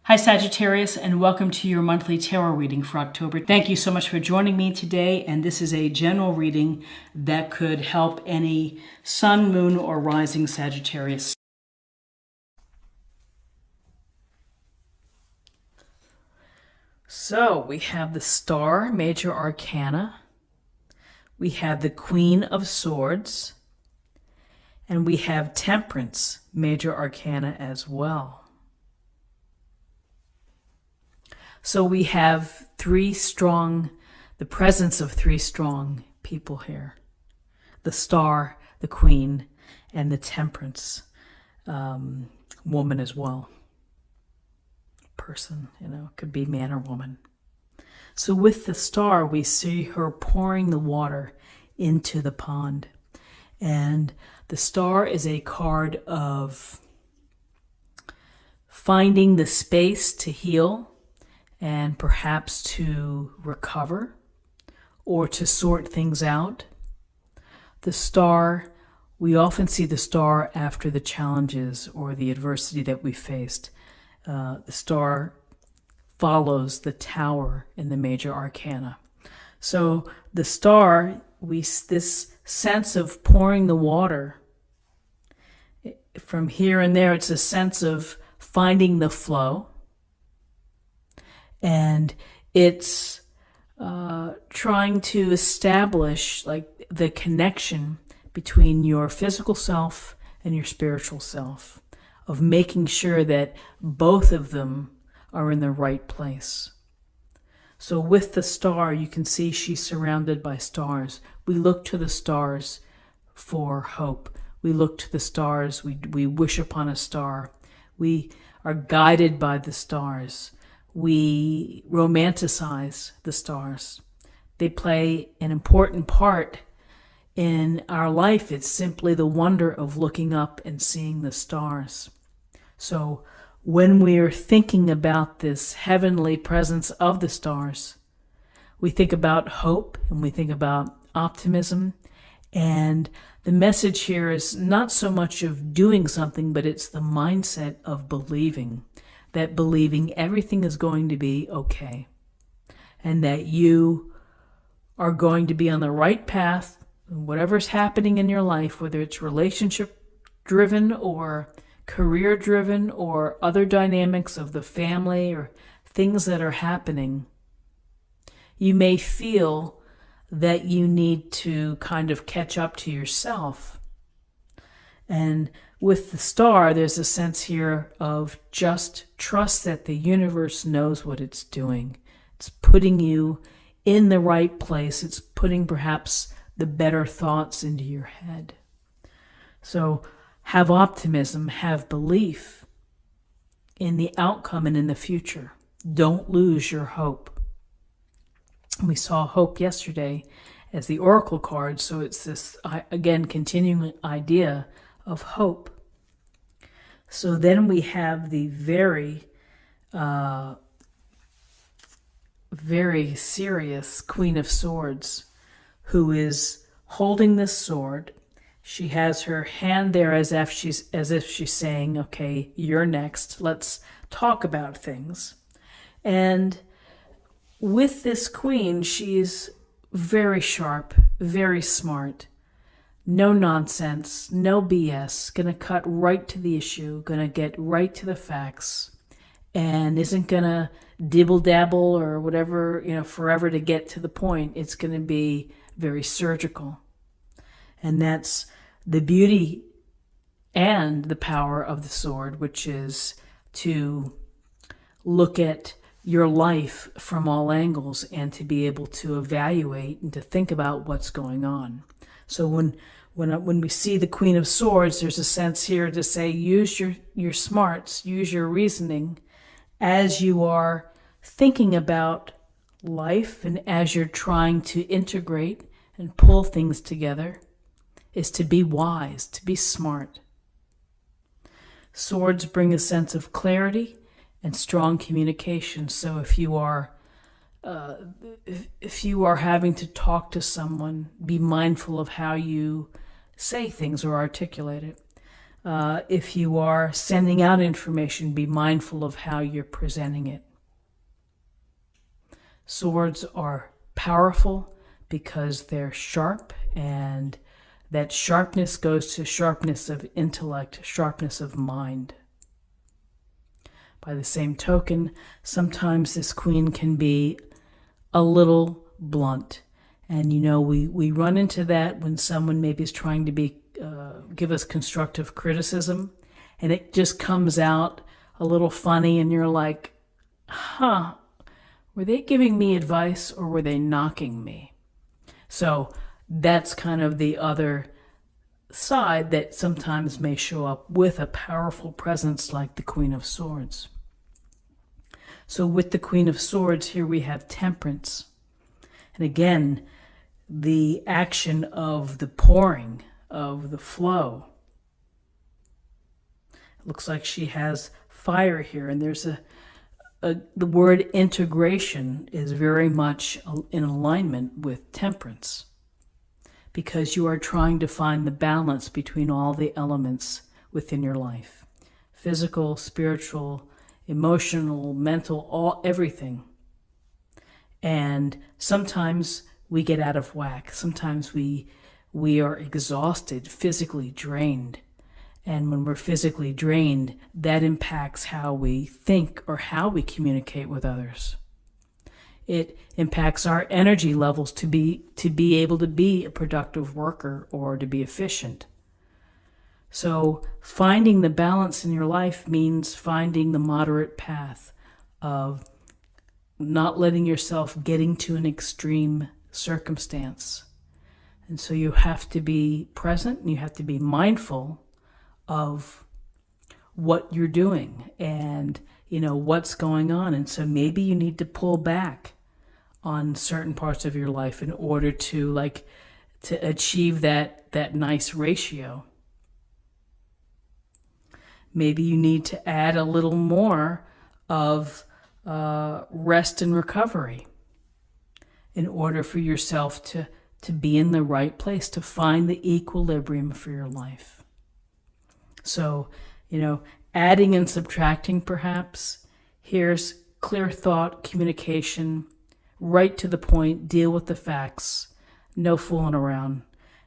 Hi Sagittarius, and welcome to your monthly tarot reading for October. Thank you so much for joining me today, and this is a general reading that could help any sun, moon, or rising Sagittarius. So we have the Star, Major Arcana. We have the Queen of Swords. And we have Temperance, Major Arcana as well. So we have the presence of three strong people here. The Star, the Queen, and the Temperance woman as well. Person, could be man or woman. So with the Star, we see her pouring the water into the pond. And the Star is a card of finding the space to heal and perhaps to recover or to sort things out. The Star, we often see the Star after the challenges or the adversity that we faced. The Star follows the Tower in the Major Arcana. So the Star, this sense of pouring the water from here and there, it's a sense of finding the flow. And it's trying to establish the connection between your physical self and your spiritual self, of making sure that both of them are in the right place. So with the Star, you can see she's surrounded by stars. We look to the stars for hope. We look to the stars. We wish upon a star. We are guided by the stars. We romanticize the stars. They play an important part in our life. It's simply the wonder of looking up and seeing the stars. So when we are thinking about this heavenly presence of the stars, we think about hope and we think about optimism. And the message here is not so much of doing something, but it's the mindset of believing everything is going to be okay, and that you are going to be on the right path, whatever's happening in your life, whether it's relationship driven or career driven or other dynamics of the family or things that are happening. You may feel that you need to kind of catch up to yourself. And with the Star, there's a sense here of just trust that the universe knows what it's doing. It's putting you in the right place. It's putting perhaps the better thoughts into your head. So have optimism, have belief in the outcome and in the future. Don't lose your hope. We saw hope yesterday as the Oracle card, so it's this, again, continuing idea of hope. So then we have the very serious Queen of Swords, who is holding this sword. She has her hand there as if she's saying, okay, you're next. Let's talk about things. And with this queen, she's very sharp, very smart. No nonsense, no BS, gonna cut right to the issue, gonna get right to the facts, and isn't gonna dibble-dabble or whatever, forever to get to the point. It's gonna be very surgical. And that's the beauty and the power of the sword, which is to look at your life from all angles and to be able to evaluate and to think about what's going on. So when we see the Queen of Swords, there's a sense here to say, use your smarts, use your reasoning as you are thinking about life and as you're trying to integrate and pull things together, is to be wise, to be smart. Swords bring a sense of clarity and strong communication. So if you are having to talk to someone, be mindful of how you say things or articulate it. if you are sending out information, be mindful of how you're presenting it. Swords are powerful because they're sharp, and that sharpness goes to sharpness of intellect, sharpness of mind. By the same token, sometimes this queen can be a little blunt. And we run into that when someone maybe is trying to give us constructive criticism, and it just comes out a little funny, and you're like, huh, were they giving me advice or were they knocking me? So that's kind of the other side that sometimes may show up with a powerful presence like the Queen of Swords. So with the Queen of Swords here we have temperance. And again, the action of the pouring, of the flow. It looks like she has fire here, and there's the word integration is very much in alignment with temperance, because you are trying to find the balance between all the elements within your life. Physical, spiritual, emotional, mental, everything. And sometimes we get out of whack. Sometimes we are exhausted, physically drained. And when we're physically drained, that impacts how we think or how we communicate with others. It impacts our energy levels to be able to be a productive worker or to be efficient. So finding the balance in your life means finding the moderate path of not letting yourself getting to an extreme circumstance. And so you have to be present, and you have to be mindful of what you're doing and what's going on. And so maybe you need to pull back on certain parts of your life in order to achieve that nice ratio. Maybe you need to add a little more of rest and recovery in order for yourself to be in the right place, to find the equilibrium for your life. So, adding and subtracting perhaps. Here's clear thought, communication, right to the point, deal with the facts, no fooling around.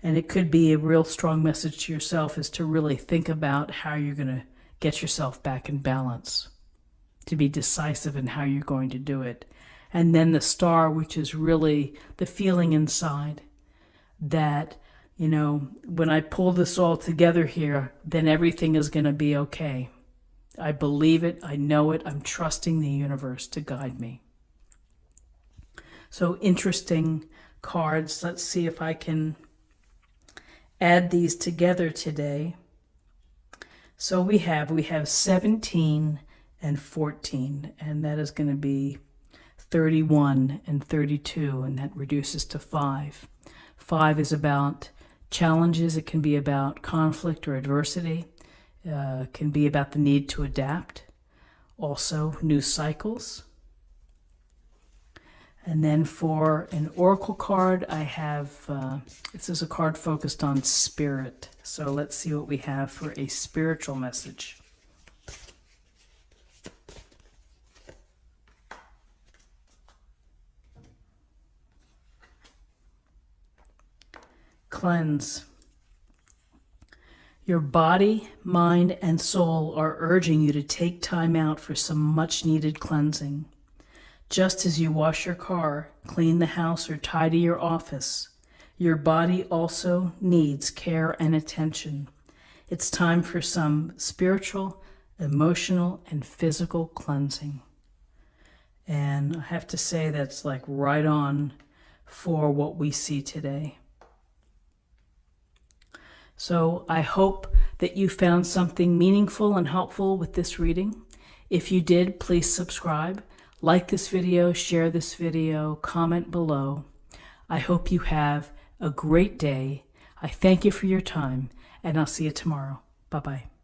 And it could be a real strong message to yourself is to really think about how you're going to get yourself back in balance, to be decisive in how you're going to do it. And then the star, which is really the feeling inside that, when I pull this all together here, then everything is going to be okay. I believe it. I know it. I'm trusting the universe to guide me. So interesting cards. Let's see if I can add these together today. So we have 17 and 14, and that is going to be 31 and 32, and that reduces to 5. 5 is about challenges. It can be about conflict or adversity. It can be about the need to adapt. Also, new cycles. And then for an oracle card, I have, this is a card focused on spirit. So let's see what we have for a spiritual message. Cleanse. Your body, mind, and soul are urging you to take time out for some much-needed cleansing. Just as you wash your car, clean the house, or tidy your office, your body also needs care and attention. It's time for some spiritual, emotional, and physical cleansing. And I have to say that's like right on for what we see today. So I hope that you found something meaningful and helpful with this reading. If you did, please subscribe, like this video, share this video, comment below. I hope you have a great day. I thank you for your time, and I'll see you tomorrow. Bye-bye.